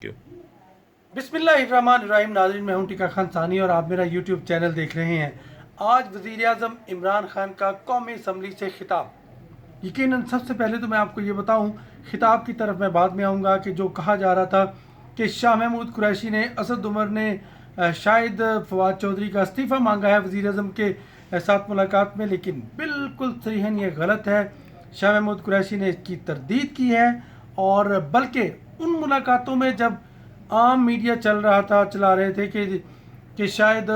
you. बिस्मिल्लाहिर्रहमानिर्रहीम। नाज़रीन, मैं हूं टिका खान सानी और आप मेरा यूट्यूब चैनल देख रहे हैं। आज वज़ीर आज़म इमरान खान का कौमी असम्बली से खिताब। यकीनन सबसे पहले तो मैं आपको ये बताऊं, खिताब की तरफ मैं बाद में आऊँगा, कि जो कहा जा रहा था कि शाह महमूद कुरैशी ने, असद उमर ने शायद फवाद चौधरी का इस्तीफ़ा मांगा है वज़ीर आज़म के साथ मुलाकात में, लेकिन बिल्कुल सरीहन ये गलत है। शाह महमूद कुरैशी ने इसकी तरदीद की है, और बल्कि उन मुलाकातों में जब आम मीडिया चला रहे थे कि शायद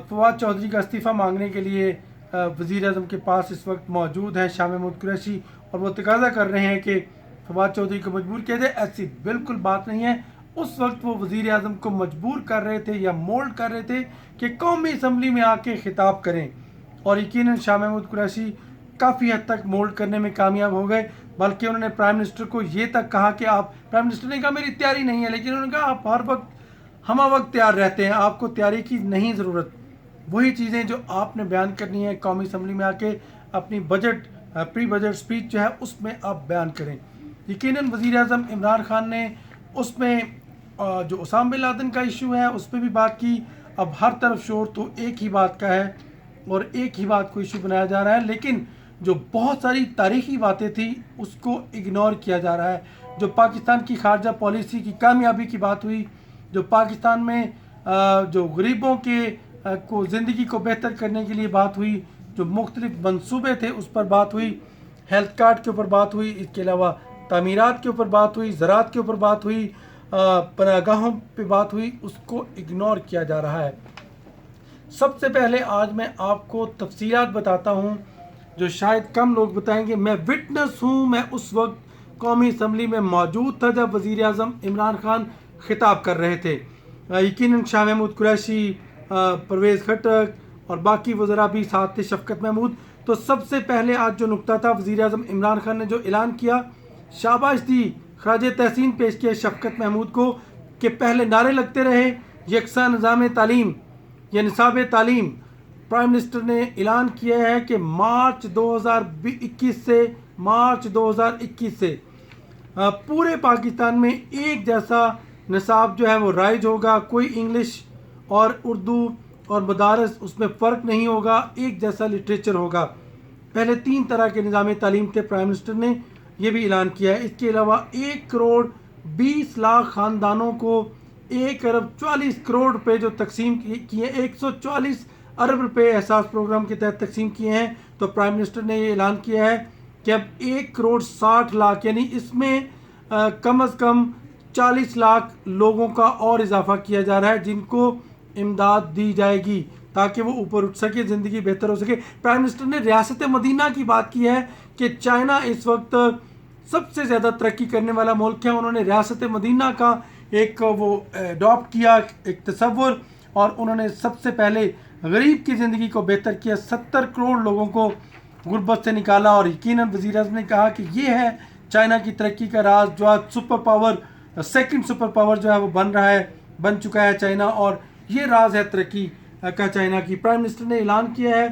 फवाद चौधरी का इस्तीफ़ा मांगने के लिए वज़ीर आज़म के पास इस वक्त मौजूद है शाह महमूद कुरैशी, और वो तकाजा कर रहे हैं कि फवाद चौधरी को मजबूर किया जाए। ऐसी बिल्कुल बात नहीं है। उस वक्त वो वज़ीर आज़म को मजबूर कर रहे थे या मोल्ड कर रहे थे कि कौमी असम्बली में आके खिताब करें, और यकीनन शाह महमूद कुरैशी काफ़ी हद तक मोल्ड करने में कामयाब हो गए। बल्कि उन्होंने प्राइम मिनिस्टर को ये तक कहा कि आप, प्राइम मिनिस्टर ने कहा मेरी तैयारी नहीं है, लेकिन उन्होंने कहा आप हर वक्त हम वक्त तैयार रहते हैं, आपको तैयारी की नहीं ज़रूरत। वही चीज़ें जो आपने बयान करनी है कौमी असम्बली में आके, अपनी प्री बजट स्पीच जो है उसमें आप बयान करें। यकीनन वज़ीर आज़म इमरान खान ने उसमें जो उसामा बिन लादेन का इशू है उस पर भी बात की। अब हर तरफ शोर तो एक ही बात का है और एक ही बात को इशू बनाया जा रहा है, लेकिन जो बहुत सारी तारीखी बातें थी उसको इग्नोर किया जा रहा है। जो पाकिस्तान की खारजा पॉलिसी की कामयाबी की बात हुई, जो पाकिस्तान में जो गरीबों के को ज़िंदगी को बेहतर करने के लिए बात हुई, जो मुख्तलिफ मंसूबे थे उस पर बात हुई, हेल्थ कार्ड के ऊपर बात हुई, इसके अलावा तामीरात के ऊपर बात हुई, ज़राअत के ऊपर बात हुई, पनाहगाहों पे बात हुई, उसको इग्नोर किया जा रहा है। सबसे पहले आज मैं आपको तफसीलात बताता हूँ जो शायद कम लोग बताएंगे। मैं विटनेस हूँ, मैं उस वक्त कौमी असम्बली में मौजूद था जब वज़ीर आज़म इमरान खान खिताब कर रहे थे। यकीनन शाह महमूद कुरैशी, परवेज़ खट्टक और बाकी वज़रा भी साथ थे, शफ़कत महमूद। तो सबसे पहले आज जो नुक्ता था, वज़ीर आज़म इमरान खान ने जो ऐलान किया, शाबाश दी, खराज तहसीन पेश किया शफ़कत महमूद को, कि पहले नारे लगते रहे यकसा निज़ाम तालीम या निसाब तालीम। प्राइम मिनिस्टर ने ऐलान किया है कि मार्च 2021 से पूरे पाकिस्तान में एक जैसा निसाब जो है वो राइज होगा। कोई इंग्लिश और उर्दू और मदारस उसमें फ़र्क नहीं होगा, एक जैसा लिटरेचर होगा। पहले 3 तरह के निज़ाम तालीम थे, प्राइम मिनिस्टर ने ये भी ऐलान किया है। इसके अलावा 1 करोड़ 20 लाख ख़ानदानों को 1 अरब 40 करोड़ रुपए जो तकसीम किए, 140 अरब रुपए एहसास प्रोग्राम के तहत तकसीम किए हैं। तो प्राइम मिनिस्टर ने ये ऐलान किया है कि अब 1 करोड़ 60 लाख, यानी इसमें कम अज़ कम 40 लाख लोगों का और इजाफा किया जा रहा है जिनको इमदाद दी जाएगी ताकि वो ऊपर उठ सके, ज़िंदगी बेहतर हो सके। प्राइम मिनिस्टर ने रियासत मदीना की बात की है कि चाइना इस वक्त सबसे ज़्यादा तरक्की करने वाला मुल्क है। उन्होंने रियासत मदीना का एक वो अडॉप्ट किया, एक तसव्वुर, और उन्होंने सबसे पहले गरीब की ज़िंदगी को बेहतर किया। 70 करोड़ लोगों को गुर्बत से निकाला, और यकीनन वज़ीर आज़म ने कहा कि ये है चाइना की तरक्की का राज, जो आज super power, second super power जो है वो बन चुका है चाइना, और ये राज है तरक्की का चाइना की। प्राइम मिनिस्टर ने ऐलान किया है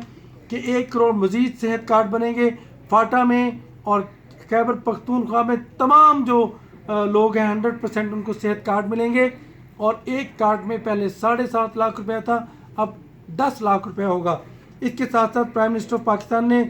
कि 1 करोड़ मज़ीद सेहत कार्ड बनेंगे फाटा में, और खैबर पख्तूनख्वा में तमाम जो लोग हैं 100% उनको सेहत कार्ड मिलेंगे। और एक कार्ड में पहले 7.5 लाख रुपया था, अब 10 लाख रुपया होगा। इसके साथ साथ प्राइम मिनिस्टर ऑफ पाकिस्तान ने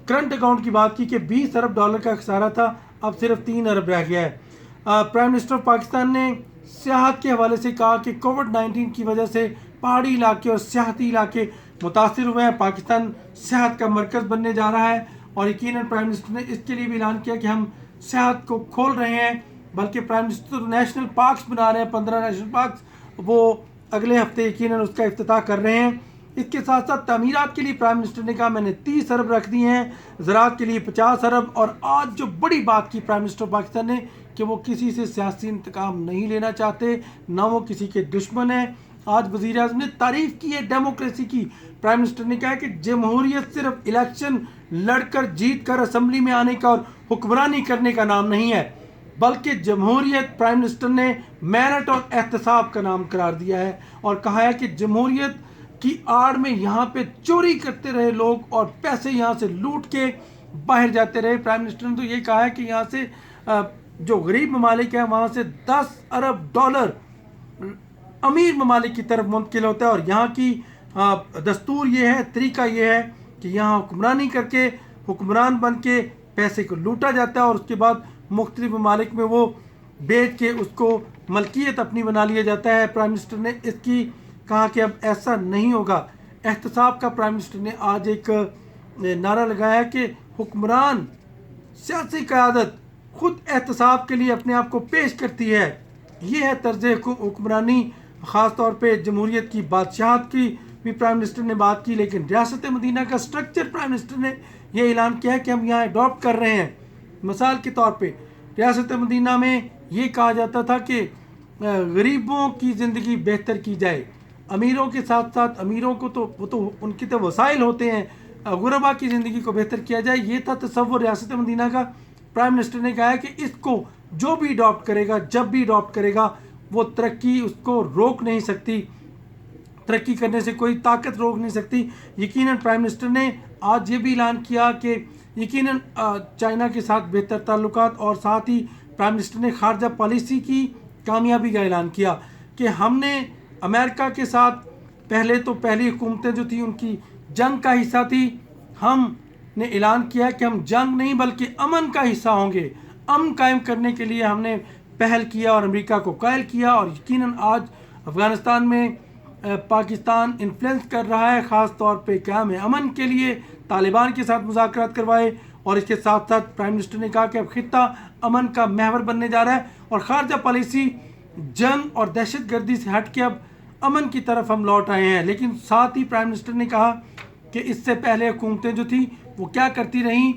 करंट अकाउंट की बात की कि 20 अरब डॉलर का खसारा था, अब सिर्फ 3 अरब रह गया है। प्राइम मिनिस्टर ऑफ पाकिस्तान ने सियाहत के हवाले से कहा कि कोविड-19 की वजह से पहाड़ी इलाके और सियाहती इलाके मुतासिर हुए हैं, पाकिस्तान सियाहत का मरकज़ बनने जा रहा है। और यकीनन प्राइम मिनिस्टर ने इसके लिए भी ऐलान किया कि हम सियाहत को खोल रहे हैं, बल्कि प्राइम मिनिस्टर नेशनल पार्क्स बना रहे हैं, 15 नेशनल पार्क्स, वो अगले हफ्ते यकीनन उसका इफ्तिताह कर रहे हैं। इसके साथ साथ तामीरात के लिए प्राइम मिनिस्टर ने कहा मैंने 30 अरब रख दिए हैं, ज़राअत के लिए 50 अरब। और आज जो बड़ी बात की प्राइम मिनिस्टर पाकिस्तान ने कि वो किसी से सियासी इंतकाम नहीं लेना चाहते, ना वो किसी के दुश्मन हैं। आज वज़ीर आज़म ने तारीफ़ की है डेमोक्रेसी की। प्राइम मिनिस्टर ने कहा कि जमहूरियत सिर्फ इलेक्शन लड़कर जीत कर असम्बली में आने का और हुक्मरानी करने का नाम नहीं है, बल्कि जमहूरियत प्राइम मिनिस्टर ने मेरिट और एहतसाब का नाम करार दिया है, और कहा है कि जमहूरियत की आड़ में यहाँ पे चोरी करते रहे लोग और पैसे यहाँ से लूट के बाहर जाते रहे। प्राइम मिनिस्टर ने तो ये कहा है कि यहाँ से جو غریب ممالک ہیں وہاں سے 10 ارب ڈالر امیر ممالک کی طرف منتقل ہوتا ہے، اور یہاں کی دستور یہ ہے، طریقہ یہ ہے کہ یہاں حکمرانی کر کے حکمران بن کے پیسے کو لوٹا جاتا ہے، اور اس کے بعد مختلف ممالک میں وہ بیچ کے اس کو ملکیت اپنی بنا لیا جاتا ہے۔ پرائم منسٹر نے اس کی کہا کہ اب ایسا نہیں ہوگا۔ احتساب کا پرائم منسٹر نے آج ایک نعرہ لگایا کہ حکمران سیاسی قیادت خود احتساب کے لیے اپنے آپ کو پیش کرتی ہے۔ یہ ہے طرز حکمرانی، خاص طور پہ جمہوریت کی بادشاہت کی بھی پرائم منسٹر نے بات کی، لیکن ریاست مدینہ کا سٹرکچر پرائم منسٹر نے یہ اعلان کیا ہے کہ ہم یہاں اڈاپٹ کر رہے ہیں۔ مثال کے طور پہ ریاست مدینہ میں یہ کہا جاتا تھا کہ غریبوں کی زندگی بہتر کی جائے، امیروں کے ساتھ ساتھ امیروں کو تو وہ تو ان کے تو وسائل ہوتے ہیں، غربا کی زندگی کو بہتر کیا جائے، یہ تھا تصور ریاست مدینہ کا۔ پرائم منسٹر نے کہا ہے کہ اس کو جو بھی اڈاپٹ کرے گا، جب بھی اڈاپٹ کرے گا، وہ ترقی اس کو روک نہیں سکتی، ترقی کرنے سے کوئی طاقت روک نہیں سکتی۔ یقیناً پرائم منسٹر نے آج یہ بھی اعلان کیا کہ یقیناً چائنا کے ساتھ بہتر تعلقات، اور ساتھ ہی پرائم منسٹر نے خارجہ پالیسی کی کامیابی کا اعلان کیا کہ ہم نے امریکہ کے ساتھ پہلی حکومتیں جو تھیں ان کی جنگ کا حصہ تھی، ہم نے اعلان کیا کہ ہم جنگ نہیں بلکہ امن کا حصہ ہوں گے۔ امن قائم کرنے کے لیے ہم نے پہل کیا اور امریکہ کو قائل کیا، اور یقیناً آج افغانستان میں پاکستان انفلوئنس کر رہا ہے، خاص طور پہ قیام امن کے لیے طالبان کے ساتھ مذاکرات کروائے، اور اس کے ساتھ ساتھ پرائم منسٹر نے کہا کہ اب خطہ امن کا محور بننے جا رہا ہے، اور خارجہ پالیسی جنگ اور دہشت گردی سے ہٹ کے اب امن کی طرف ہم لوٹ آئے ہیں۔ لیکن ساتھ ہی پرائم منسٹر نے کہا کہ اس سے پہلے حکومتیں جو تھیں وہ کیا کرتی رہیں،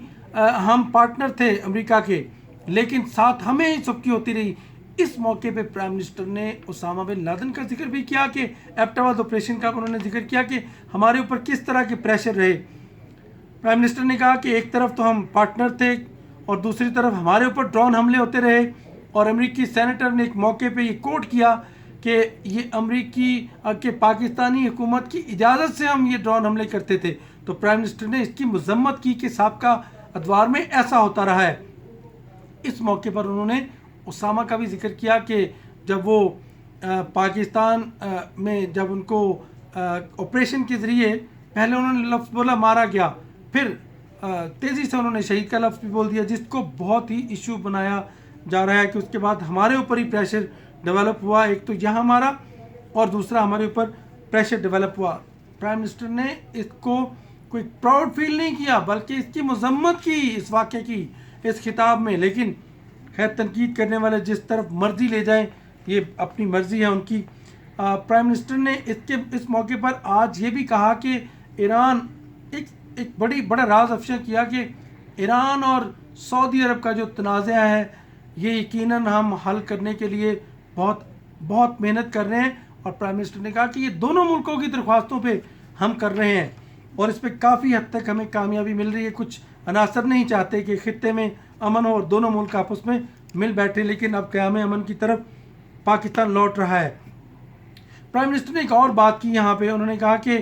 ہم پارٹنر تھے امریکہ کے لیکن ساتھ ہمیں ہی سبکی ہوتی رہی۔ اس موقع پہ پرائم منسٹر نے اسامہ بن لادن کا ذکر بھی کیا کہ ایبٹاواز آپریشن کا انہوں نے ذکر کیا کہ ہمارے اوپر کس طرح کے پریشر رہے۔ پرائم منسٹر نے کہا کہ ایک طرف تو ہم پارٹنر تھے اور دوسری طرف ہمارے اوپر ڈرون حملے ہوتے رہے، اور امریکی سینیٹر نے ایک موقع پہ یہ کوٹ کیا کہ یہ امریکی کہ پاکستانی حکومت کی اجازت سے ہم یہ ڈرون حملے کرتے تھے۔ تو پرائم منسٹر نے اس کی مذمت کی کہ سابقہ ادوار میں ایسا ہوتا رہا ہے۔ اس موقع پر انہوں نے اسامہ کا بھی ذکر کیا کہ جب وہ پاکستان میں جب ان کو آپریشن کے ذریعے پہلے انہوں نے لفظ بولا مارا گیا، پھر تیزی سے انہوں نے شہید کا لفظ بھی بول دیا، جس کو بہت ہی ایشو بنایا جا رہا ہے کہ اس کے بعد ہمارے اوپر ہی پریشر ڈیولپ ہوا، ایک تو یہاں ہمارا اور دوسرا ہمارے اوپر پریشر ڈیولپ ہوا۔ پرائم منسٹر نے اس کو کوئی پراؤڈ فیل نہیں کیا بلکہ اس کی مذمت کی، اس واقعے کی، اس خطاب میں۔ لیکن خیر تنقید کرنے والے جس طرف مرضی لے جائیں، یہ اپنی مرضی ہے ان کی۔ پرائم منسٹر نے اس موقع پر آج یہ بھی کہا کہ ایران ایک بڑا راز افشا کیا کہ ایران اور سعودی عرب کا جو تنازع ہے یہ یقیناً ہم حل کرنے کے لیے بہت محنت کر رہے ہیں، اور پرائم منسٹر نے کہا کہ یہ دونوں ملکوں کی درخواستوں پہ ہم کر رہے ہیں اور اس پہ کافی حد تک ہمیں کامیابی مل رہی ہے۔ کچھ عناصر نہیں چاہتے کہ خطے میں امن ہو اور دونوں ملک آپس میں مل بیٹھے، لیکن اب قیام امن کی طرف پاکستان لوٹ رہا ہے۔ پرائم منسٹر نے ایک اور بات کی یہاں پہ، انہوں نے کہا کہ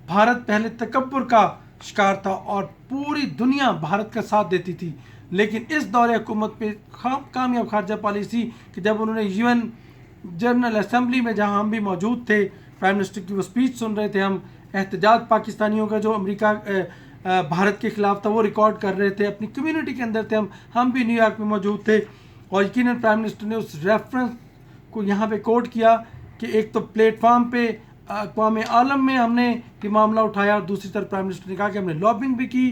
بھارت پہلے تکبر کا شکار تھا اور پوری دنیا بھارت کا ساتھ دیتی تھی، لیکن اس دور حکومت پہ کامیاب خارجہ پالیسی کہ جب انہوں نے UN جنرل اسمبلی میں جہاں ہم بھی موجود تھے، پرائم منسٹر کی وہ اسپیچ سن رہے تھے، ہم احتجاج پاکستانیوں کا جو امریکہ بھارت کے خلاف تھا وہ ریکارڈ کر رہے تھے، اپنی کمیونٹی کے اندر تھے، ہم بھی نیو یارک میں موجود تھے، اور یقیناً پرائم منسٹر نے اس ریفرنس کو یہاں پہ کوٹ کیا کہ ایک تو پلیٹ فارم پہ اقوام عالم میں ہم نے یہ معاملہ اٹھایا، اور دوسری طرف پرائم منسٹر نے کہا کہ ہم نے لابنگ بھی کی،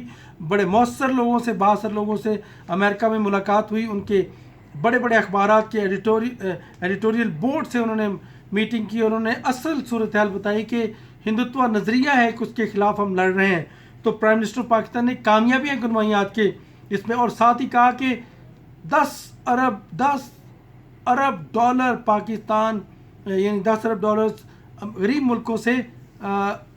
بڑے مؤثر لوگوں سے، بااثر لوگوں سے امریکہ میں ملاقات ہوئی، ان کے بڑے اخبارات کے ایڈیٹوریل بورڈ سے انہوں نے میٹنگ کی، انہوں نے اصل صورتحال بتائی کہ ہندوتوا نظریہ ہے کہ اس کے خلاف ہم لڑ رہے ہیں۔ تو پرائم منسٹر پاکستان نے کامیابیاں گنوائی آج کے اس میں، اور ساتھ ہی کہا کہ 10 ارب ڈالر پاکستان یعنی 10 ارب ڈالرز غریب ملکوں سے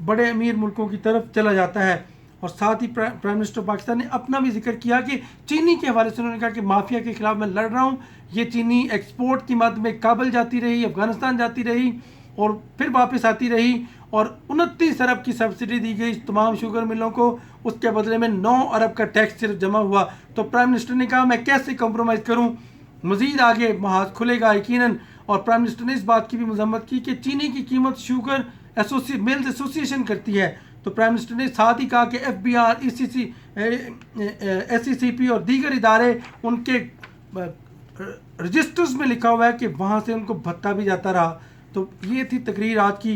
بڑے امیر ملکوں کی طرف چلا جاتا ہے۔ اور ساتھ ہی پرائم منسٹر پاکستان نے اپنا بھی ذکر کیا کہ چینی کے حوالے سے انہوں نے کہا کہ مافیا کے خلاف میں لڑ رہا ہوں، یہ چینی ایکسپورٹ کی مد میں کابل جاتی رہی، افغانستان جاتی رہی اور پھر واپس آتی رہی، اور 29 ارب کی سبسڈی دی گئی تمام شوگر ملوں کو، اس کے بدلے میں 9 ارب کا ٹیکس صرف جمع ہوا۔ تو پرائم منسٹر نے کہا میں کیسے کمپرومائز کروں، मज़ीद आगे महाज खुलेगा यकीनन। और प्राइम मिनिस्टर ने इस बात की भी मजम्मत की कि चीनी की कीमत शुगर मिल्स एसोसिएशन करती है। तो प्राइम मिनिस्टर ने साथ ही कहा कि FBR, SECP और दीगर इदारे उनके रजिस्टर्स में लिखा हुआ है कि वहाँ से उनको भत्ता भी जाता रहा। तो ये थी तकरीर आज की।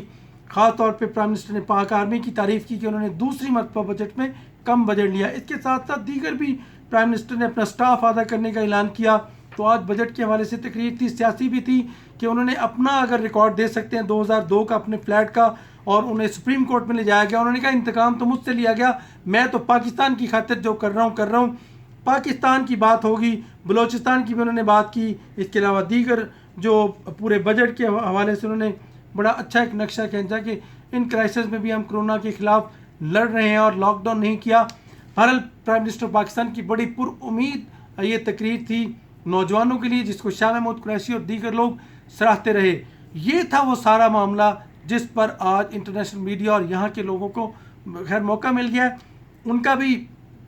ख़ास तौर पे प्राइम मिनिस्टर ने पाक आर्मी की तारीफ़ की कि उन्होंने दूसरी मरतबा बजट में कम बजट लिया। इसके साथ साथ दीगर भी प्राइम मिनिस्टर ने अपना स्टाफ आधा करने का ऐलान किया। तो आज बजट के हवाले से तकरीर थी, सियासी भी थी कि उन्होंने अपना अगर रिकॉर्ड दे सकते हैं 2002 का अपने फ्लैट का, और उन्हें सुप्रीम कोर्ट में ले जाया गया। उन्होंने कहा इंतकाम तो मुझसे लिया गया, मैं तो पाकिस्तान की खातिर जो कर रहा हूँ। पाकिस्तान की बात होगी, बलूचिस्तान की भी उन्होंने बात की। इसके अलावा दीगर जो पूरे बजट के हवाले से उन्होंने बड़ा अच्छा एक नक्शा खींचा कि इन क्राइसिस में भी हम कोरोना के खिलाफ लड़ रहे हैं और लॉकडाउन नहीं किया। बहरहाल प्राइम मिनिस्टर पाकिस्तान की बड़ी पुरुम्मीद ये तकरीर थी नौजवानों के लिए, जिसको शाह महमूद कुरैशी और दीगर लोग सराहते रहे। ये था वो सारा मामला जिस पर आज इंटरनेशनल मीडिया और यहाँ के लोगों को खैर मौका मिल गया है। उनका भी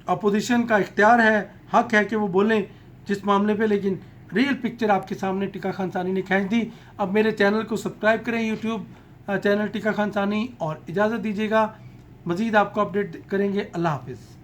अपोजिशन का इख्तियार है, हक है कि वो बोलें जिस मामले पे, लेकिन रियल पिक्चर आपके सामने टिका खान सानी ने खींच दी। अब मेरे चैनल को सब्सक्राइब करें, यूट्यूब चैनल टिका खान सानी, और इजाज़त दीजिएगा। मज़ीद आपको अपडेट करेंगे। अल्लाह हाफिज़।